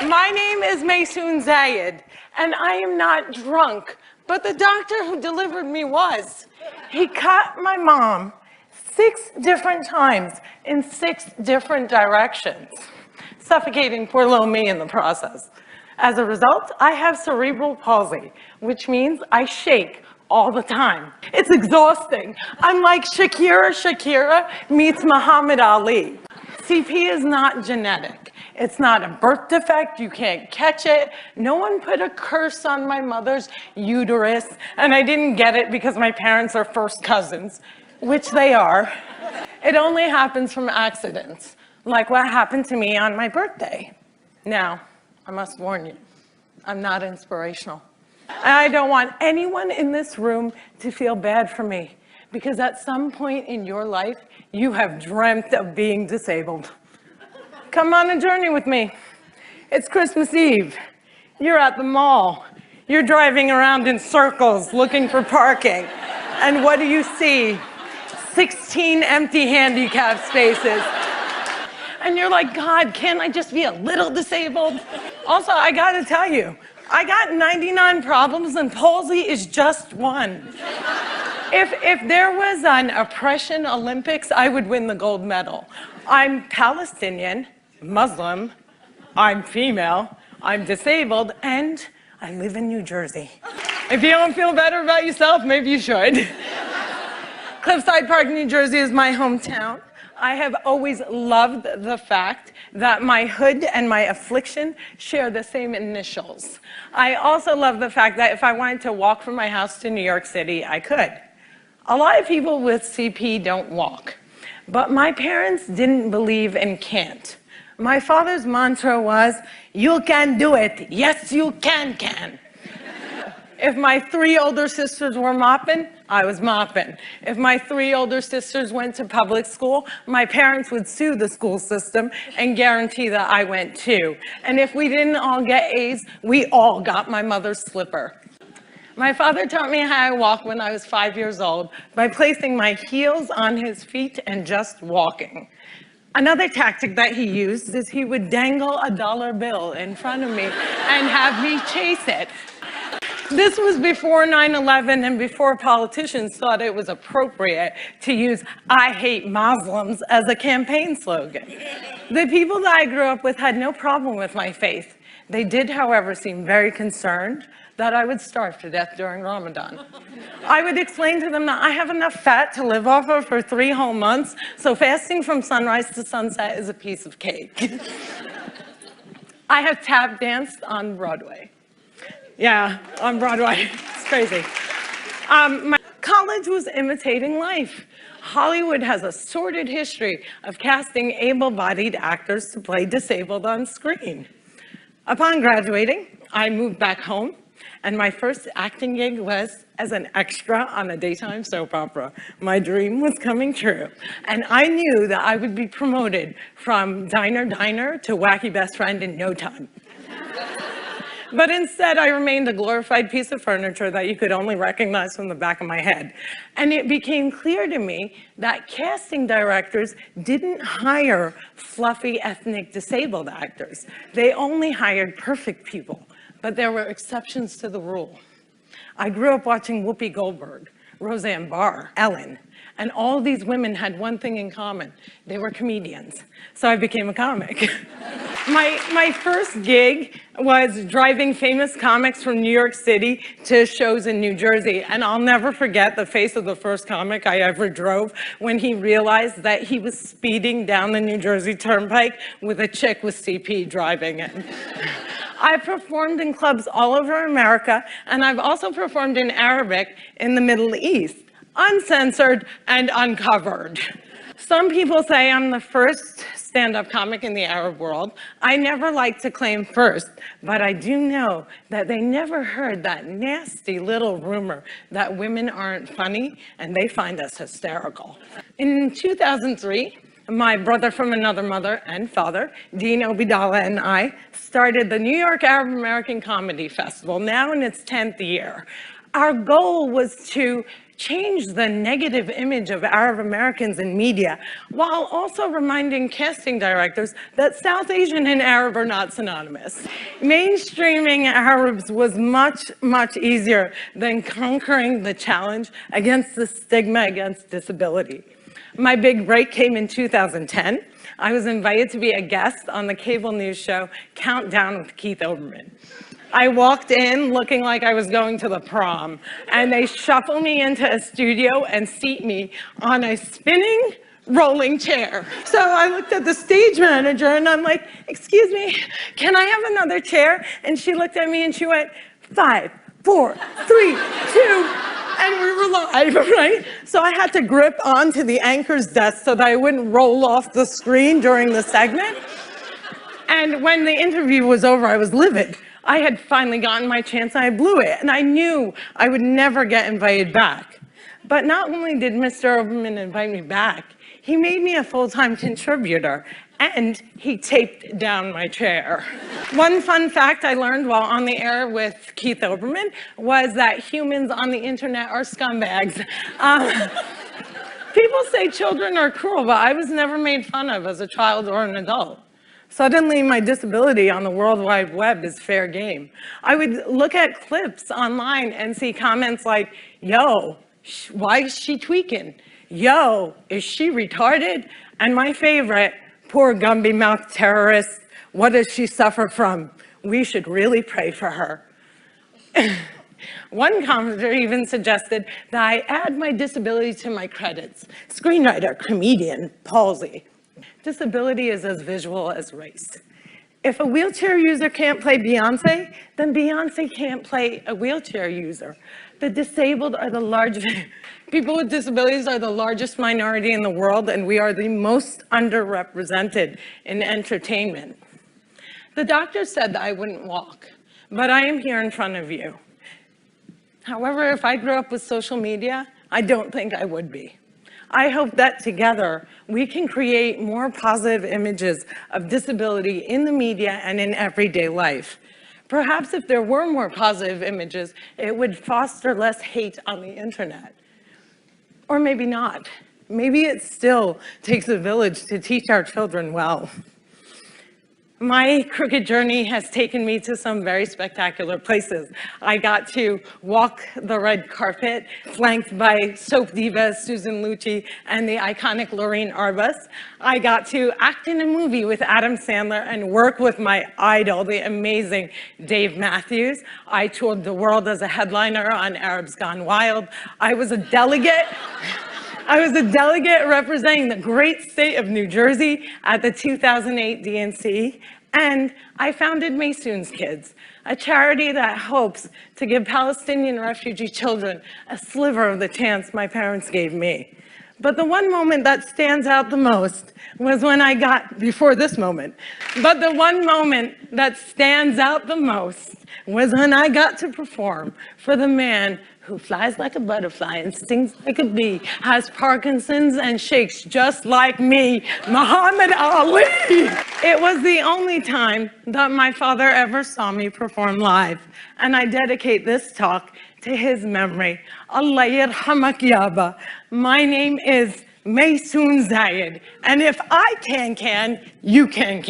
My name is Maysoon Zayid, and I am not drunk, but the doctor who delivered me was. He cut my mom 6 different times in 6 different directions, suffocating poor little me in the process. As a result, I have cerebral palsy, which means I shake all the time. It's exhausting. I'm like Shakira meets Muhammad Ali. CP is not genetic. It's not a birth defect. You can't catch it. No one put a curse on my mother's uterus, and I didn't get it because my parents are first cousins, which they are. It only happens from accidents, like what happened to me on my birthday. Now, I must warn you, I'm not inspirational. And I don't want anyone in this room to feel bad for me, because at some point in your life, you have dreamt of being disabled. Come on a journey with me. It's Christmas Eve. You're at the mall. You're driving around in circles looking for parking. And what do you see? 16 empty handicap spaces. And you're like, God, can't I just be a little disabled? Also, I gotta tell you, I got 99 problems and palsy is just one. If there was an oppression Olympics, I would win the gold medal. I'm Palestinian, Muslim, I'm female, I'm disabled, and I live in New Jersey. If you don't feel better about yourself, maybe you should. Cliffside Park, New Jersey is my hometown. I have always loved the fact that my hood and my affliction share the same initials. I also love the fact that if I wanted to walk from my house to New York City, I could. A lot of people with CP don't walk, but my parents didn't believe in can't. My father's mantra was, you can do it. Yes, you can. If my 3 older sisters were mopping, I was mopping. If my 3 older sisters went to public school, my parents would sue the school system and guarantee that I went too. And if we didn't all get A's, we all got my mother's slipper. My father taught me how to walk when I was 5 years old by placing my heels on his feet and just walking. Another tactic that he used is he would dangle a dollar bill in front of me and have me chase it. This was before 9/11 and before politicians thought it was appropriate to use "I hate Muslims" as a campaign slogan. The people that I grew up with had no problem with my faith. They did, however, seem very concerned that I would starve to death during Ramadan. I would explain to them that I have enough fat to live off of for 3 whole months, so fasting from sunrise to sunset is a piece of cake. I have tap danced on Broadway. Yeah, on Broadway. It's crazy. My college was imitating life. Hollywood has a sordid history of casting able-bodied actors to play disabled on screen. Upon graduating, I moved back home, and my first acting gig was as an extra on a daytime soap opera. My dream was coming true, and I knew that I would be promoted from diner to wacky best friend in no time. But instead, I remained a glorified piece of furniture that you could only recognize from the back of my head. And it became clear to me that casting directors didn't hire fluffy ethnic disabled actors. They only hired perfect people, but there were exceptions to the rule. I grew up watching Whoopi Goldberg, Roseanne Barr, Ellen, and all these women had one thing in common. They were comedians. So I became a comic. My first gig was driving famous comics from New York City to shows in New Jersey. And I'll never forget the face of the first comic I ever drove when he realized that he was speeding down the New Jersey Turnpike with a chick with CP driving it. I performed in clubs all over America, and I've also performed in Arabic in the Middle East, uncensored and uncovered. Some people say I'm the first stand-up comic in the Arab world. I never like to claim first, but I do know that they never heard that nasty little rumor that women aren't funny and they find us hysterical. In 2003, my brother from another mother and father, Dean Obidallah, and I started the New York Arab-American Comedy Festival, now in its 10th year. Our goal was to change the negative image of Arab Americans in media, while also reminding casting directors that South Asian and Arab are not synonymous. Mainstreaming Arabs was much, much easier than conquering the challenge against the stigma against disability. My big break came in 2010. I was invited to be a guest on the cable news show Countdown with Keith Olbermann. I walked in looking like I was going to the prom, and they shuffle me into a studio and seat me on a spinning rolling chair. So I looked at the stage manager and I'm like, excuse me, can I have another chair? And she looked at me and she went, 5, 4, 3, 2, and we were live, right? So I had to grip onto the anchor's desk so that I wouldn't roll off the screen during the segment. And when the interview was over, I was livid. I had finally gotten my chance and I blew it, and I knew I would never get invited back. But not only did Mr. Olbermann invite me back, he made me a full-time contributor, and he taped down my chair. One fun fact I learned while on the air with Keith Olbermann was that humans on the internet are scumbags. People say children are cruel, but I was never made fun of as a child or an adult. Suddenly, my disability on the World Wide Web is fair game. I would look at clips online and see comments like, yo, why is she tweaking? Yo, is she retarded? And my favorite, poor Gumby-mouthed terrorist, what does she suffer from? We should really pray for her. One commenter even suggested that I add my disability to my credits. Screenwriter, comedian, palsy. Disability is as visual as race. If a wheelchair user can't play Beyonce, then Beyonce can't play a wheelchair user. The disabled are the largest, people with disabilities are the largest minority in the world, and we are the most underrepresented in entertainment. The doctor said that I wouldn't walk, but I am here in front of you. However, if I grew up with social media, I don't think I would be. I hope that together we can create more positive images of disability in the media and in everyday life. Perhaps if there were more positive images, it would foster less hate on the internet. Or maybe not. Maybe it still takes a village to teach our children well. My crooked journey has taken me to some very spectacular places. I got to walk the red carpet, flanked by soap diva Susan Lucci and the iconic Lorraine Arbus. I got to act in a movie with Adam Sandler and work with my idol, the amazing Dave Matthews. I toured the world as a headliner on Arabs Gone Wild. I was a delegate representing the great state of New Jersey at the 2008 DNC, and I founded Maysoon's Kids, a charity that hopes to give Palestinian refugee children a sliver of the chance my parents gave me. But the one moment that stands out the most was when I got, before this moment, but the one moment that stands out the most was when I got to perform for the man who flies like a butterfly and stings like a bee, has Parkinson's and shakes just like me, Muhammad Ali. It was the only time that my father ever saw me perform live, and I dedicate this talk to his memory. Allah yarhamak yaba. My name is Maysoon Zayid, and if I can, you can.